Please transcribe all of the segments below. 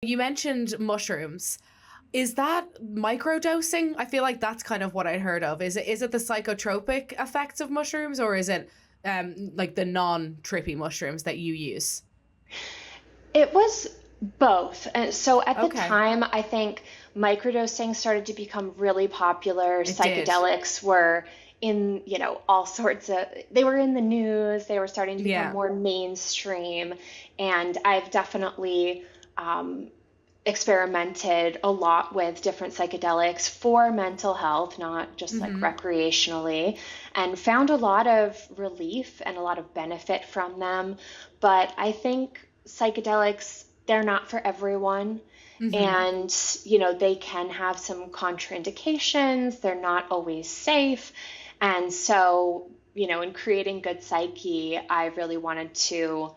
You mentioned mushrooms. Is that microdosing? I feel like that's kind of what I heard of. Is it the psychotropic effects of mushrooms, or is it like the non-trippy mushrooms that you use? It was both. And so at the Okay. time, I think microdosing started to become really popular. It did. Psychedelics were in, all sorts of, they were in the news, they were starting to become Yeah. more mainstream. And I've definitely um, experimented a lot with different psychedelics for mental health, not just like Mm-hmm. recreationally, and found a lot of relief and a lot of benefit from them. But I think psychedelics, they're not for everyone. Mm-hmm. And, they can have some contraindications. They're not always safe. And so, in creating Good Psyche, I really wanted to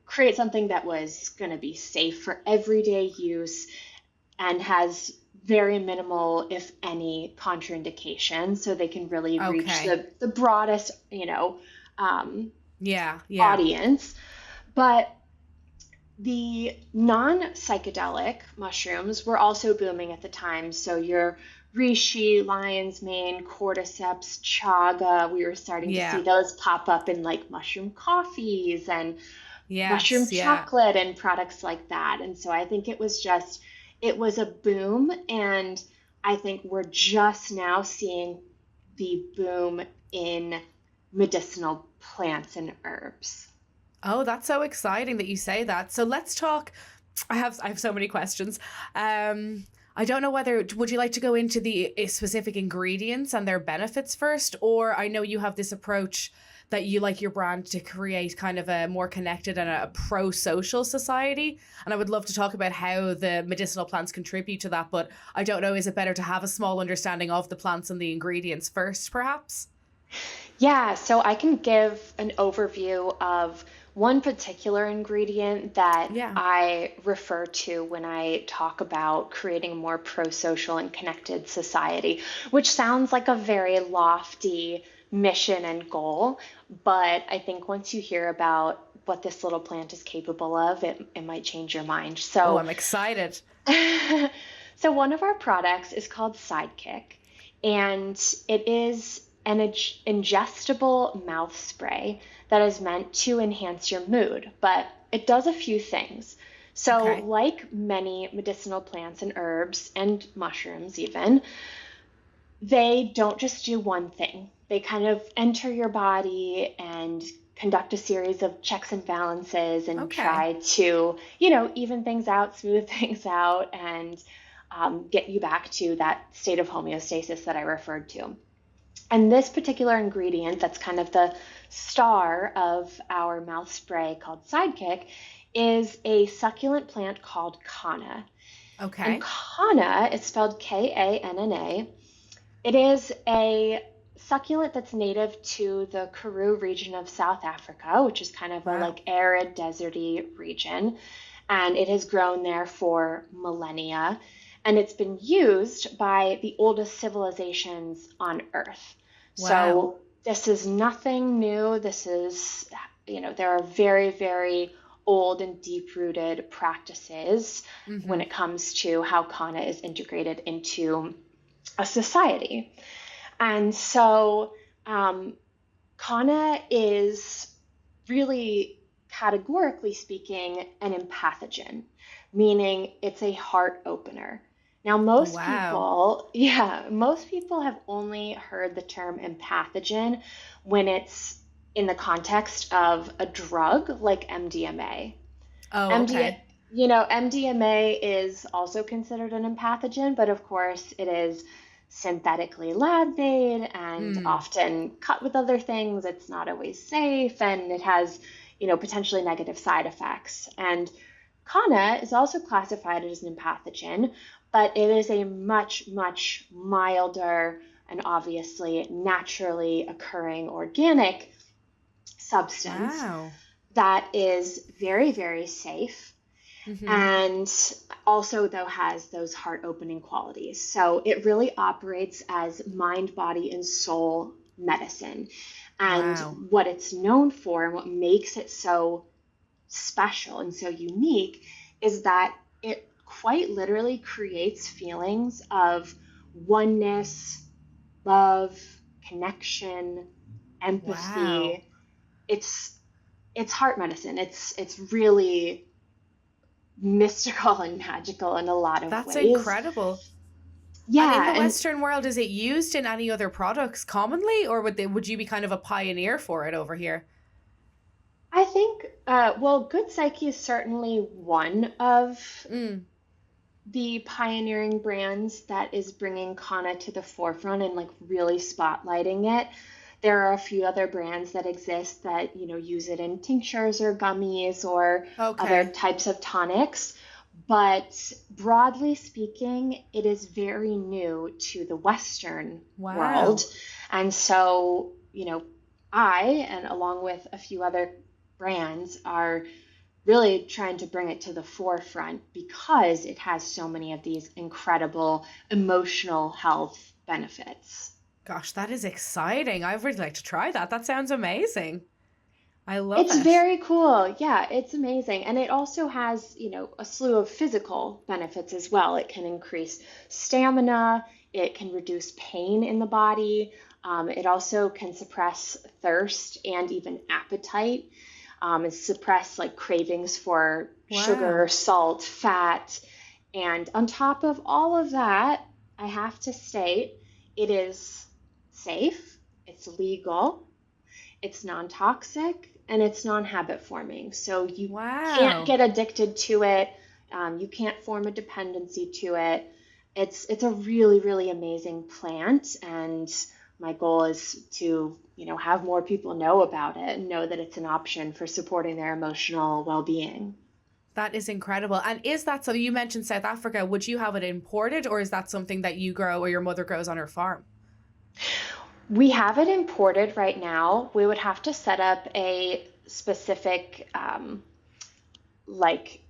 create something that was going to be safe for everyday use and has very minimal, if any, contraindication, so they can really reach Okay. the broadest, um, Yeah. Yeah. audience. But the non psychedelic mushrooms were also booming at the time. So your reishi, lion's mane, cordyceps, chaga, we were starting to see Yeah. those pop up in like mushroom coffees and mushroom Yes. Yeah. chocolate and products like that. And so I think it was a boom. And I think we're just now seeing the boom in medicinal plants and herbs. Oh, that's so exciting that you say that. So let's talk. I have so many questions. I don't know whether would you like to go into the specific ingredients and their benefits first, or I know you have this approach that you like your brand to create kind of a more connected and a pro-social society. And I would love to talk about how the medicinal plants contribute to that, but I don't know, is it better to have a small understanding of the plants and the ingredients first, perhaps? Yeah, so I can give an overview of one particular ingredient that Yeah. I refer to when I talk about creating a more pro-social and connected society, which sounds like a very lofty mission and goal, but I think once you hear about what this little plant is capable of, it might change your mind. Oh, So I'm excited. So one of our products is called Sidekick, and it is an ingestible mouth spray that is meant to enhance your mood, but it does a few things. So, Okay. like many medicinal plants and herbs and mushrooms, even, they don't just do one thing. They kind of enter your body and conduct a series of checks and balances and Okay. try to, even things out, smooth things out, and get you back to that state of homeostasis that I referred to. And this particular ingredient, that's kind of the star of our mouth spray called Sidekick, is a succulent plant called kana. And Okay. kana is spelled Kanna. It is a succulent that's native to the Karoo region of South Africa, which is kind of a Wow. like arid, deserty region. And it has grown there for millennia. And it's been used by the oldest civilizations on Earth. Wow. So this is nothing new. This is, there are very, very old and deep rooted practices when Mm-hmm. it comes to how kana is integrated into a society. And so um, kana is really, categorically speaking, an empathogen, meaning it's a heart opener. Now, Oh, wow. most people have only heard the term empathogen when it's in the context of a drug like MDMA. Oh, MD, okay. MDMA is also considered an empathogen, but of course it is synthetically lab made and Mm. often cut with other things. It's not always safe and it has, potentially negative side effects. And Kana is also classified as an empathogen, but it is a much, much milder and obviously naturally occurring organic substance Wow. that is very, very safe Mm-hmm. and also though has those heart opening qualities. So it really operates as mind, body, and soul medicine. And Wow. what it's known for and what makes it so special and so unique is that it quite literally creates feelings of oneness, love, connection, Wow. empathy. It's it's heart medicine. It's really mystical and magical in a lot of That's ways. incredible. And in Yeah, the and Western world, is it used in any other products commonly, or would you be kind of a pioneer for it over here? I think well, Good Psyche is certainly one of Mm, the pioneering brands that is bringing Kana to the forefront and like really spotlighting it. There are a few other brands that exist that, use it in tinctures or gummies or other okay. types of tonics. But broadly speaking, it is very new to the Western world. Wow. And so, I, and along with a few other brands, are really trying to bring it to the forefront because it has so many of these incredible emotional health benefits. Gosh, that is exciting. I'd really like to try that. That sounds amazing. I love It's it. very cool. Yeah, it's amazing. And it also has, a slew of physical benefits as well. It can increase stamina, it can reduce pain in the body. It also can suppress thirst and even appetite, and suppress like cravings for sugar, Wow. salt, fat. And on top of all of that, I have to state it is safe, it's legal, it's non-toxic, and it's non-habit forming. So you can't Wow. get addicted to it. You can't form a dependency to it. It's a really, really amazing plant, and my goal is to, have more people know about it and know that it's an option for supporting their emotional well-being. That is incredible. And is that so? You mentioned South Africa. Would you have it imported, or is that something that you grow or your mother grows on her farm? We have it imported right now. We would have to set up a specific like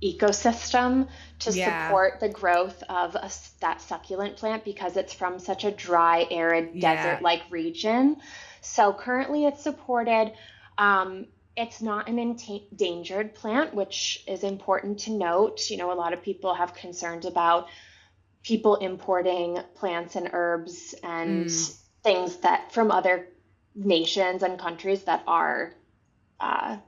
ecosystem to Yeah. support the growth of that succulent plant because it's from such a dry, arid, Yeah. desert-like region. So currently it's supported. It's not an endangered plant, which is important to note. A lot of people have concerns about people importing plants and herbs and Mm, things that from other nations and countries that are uh,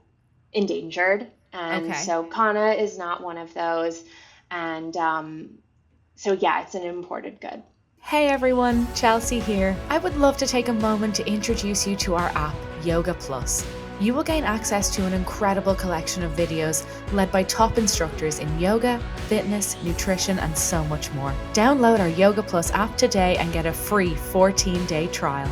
endangered. And okay. so Kana is not one of those. And so, yeah, it's an imported good. Hey everyone, Chelsea here. I would love to take a moment to introduce you to our app, Yoga Plus. You will gain access to an incredible collection of videos led by top instructors in yoga, fitness, nutrition, and so much more. Download our Yoga Plus app today and get a free 14-day trial.